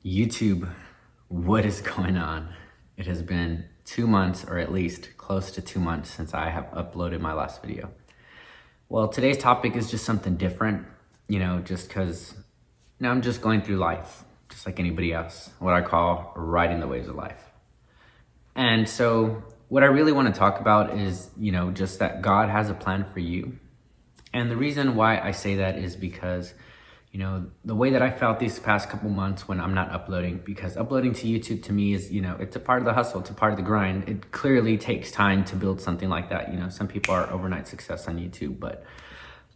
YouTube, what is going on? It has been 2 months, or at least close to 2 months, since I have uploaded my last video. Well, today's topic is just something different, just because I'm just going through life, just like anybody else, what I call riding the waves of life. And so what I really want to talk about is, just that God has a plan for you. And the reason why I say that is because the way that I felt these past couple months when I'm not uploading, because uploading to YouTube to me is, it's a part of the hustle, it's a part of the grind. It clearly takes time to build something like that. Some people are overnight success on YouTube, but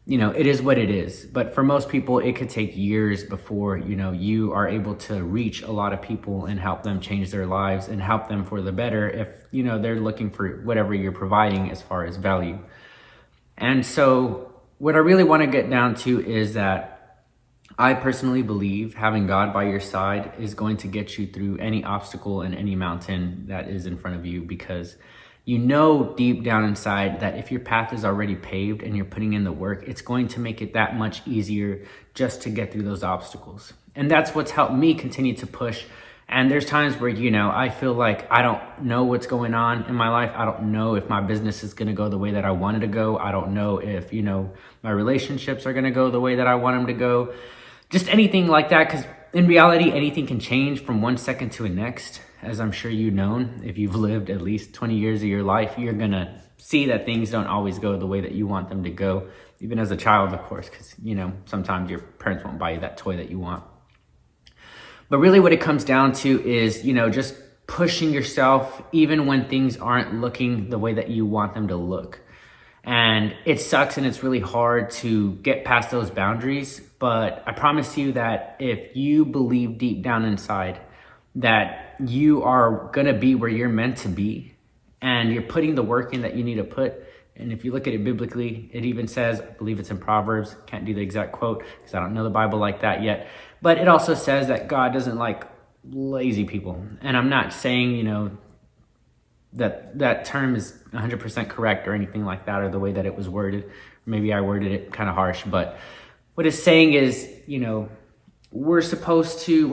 it is what it is. But for most people, it could take years before, you are able to reach a lot of people and help them change their lives and help them for the better if, they're looking for whatever you're providing as far as value. And so what I really want to get down to is that I personally believe having God by your side is going to get you through any obstacle and any mountain that is in front of you, because deep down inside that if your path is already paved and you're putting in the work, it's going to make it that much easier just to get through those obstacles. And that's what's helped me continue to push. And there's times where, I feel like I don't know what's going on in my life. I don't know if my business is going to go the way that I want it to go. I don't know if, my relationships are going to go the way that I want them to go. Just anything like that, because in reality, anything can change from one second to the next. As I'm sure you've known, if you've lived at least 20 years of your life, you're going to see that things don't always go the way that you want them to go, even as a child, of course, because, sometimes your parents won't buy you that toy that you want. But really what it comes down to is, just pushing yourself even when things aren't looking the way that you want them to look. And it sucks and it's really hard to get past those boundaries. But I promise you that if you believe deep down inside that you are going to be where you're meant to be and you're putting the work in that you need to put. And if you look at it biblically, it even says, I believe it's in Proverbs, can't do the exact quote because I don't know the Bible like that yet. But it also says that God doesn't like lazy people. And I'm not saying, that term is 100% correct or anything like that, or the way that it was worded. Maybe I worded it kind of harsh, but what it's saying is, we're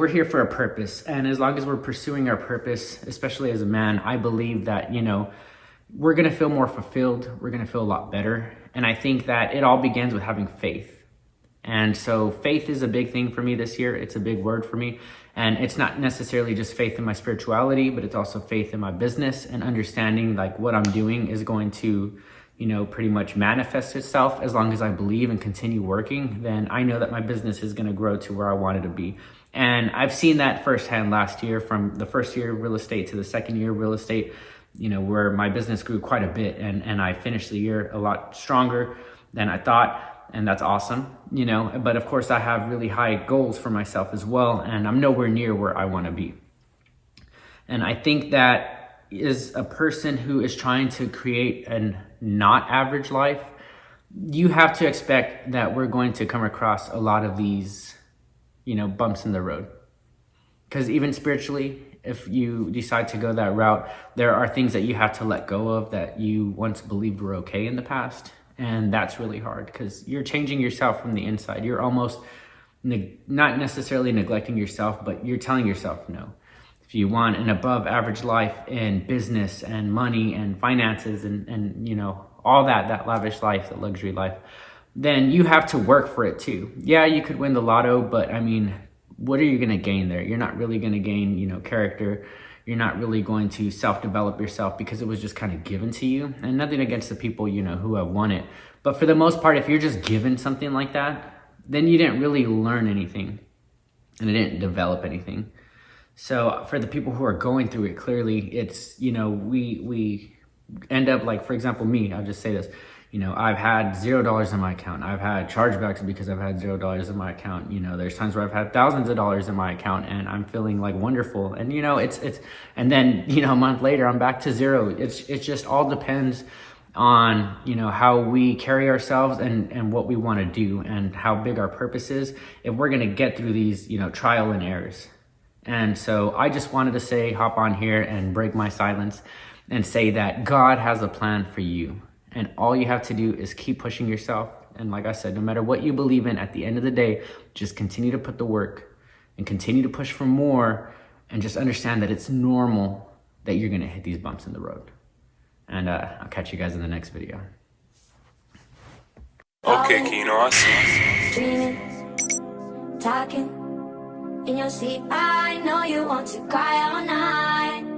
here for a purpose. And as long as we're pursuing our purpose, especially as a man, I believe that, we're going to feel more fulfilled. We're going to feel a lot better. And I think that it all begins with having faith. And so faith is a big thing for me this year. It's a big word for me. And it's not necessarily just faith in my spirituality, but it's also faith in my business and understanding like what I'm doing is going to, pretty much manifest itself. As long as I believe and continue working, then I know that my business is going to grow to where I want it to be. And I've seen that firsthand last year, from the first year of real estate to the second year of real estate, where my business grew quite a bit and I finished the year a lot stronger than I thought. And that's awesome, but of course I have really high goals for myself as well. And I'm nowhere near where I want to be. And I think that is a person who is trying to create a not average life. You have to expect that we're going to come across a lot of these, bumps in the road. Because even spiritually, if you decide to go that route, there are things that you have to let go of that you once believed were okay in the past. And that's really hard because you're changing yourself from the inside. You're almost not necessarily neglecting yourself, but you're telling yourself no. If you want an above average life in business and money and finances and all that lavish life, the luxury life, then you have to work for it too. Yeah, you could win the lotto, but what are you going to gain there? You're not really going to gain, character. You're not really going to self-develop yourself because it was just kind of given to you. And nothing against the people, who have won it. But for the most part, if you're just given something like that, then you didn't really learn anything and it didn't develop anything. So for the people who are going through it, clearly it's, we end up like, for example, me, I'll just say this, I've had $0 in my account. I've had chargebacks because I've had $0 in my account. There's times where I've had thousands of dollars in my account and I'm feeling like wonderful. And, and then, a month later, I'm back to zero. It just all depends on, how we carry ourselves and what we want to do and how big our purpose is, if we're going to get through these, trial and errors. And so I just wanted to hop on here and break my silence and say that God has a plan for you. And all you have to do is keep pushing yourself. And like I said, no matter what you believe in, at the end of the day, just continue to put the work and continue to push for more, and just understand that it's normal that you're gonna hit these bumps in the road. And I'll catch you guys in the next video. Okay, Keno, I see. Dreaming, talking in your sleep. I know you want to cry all night.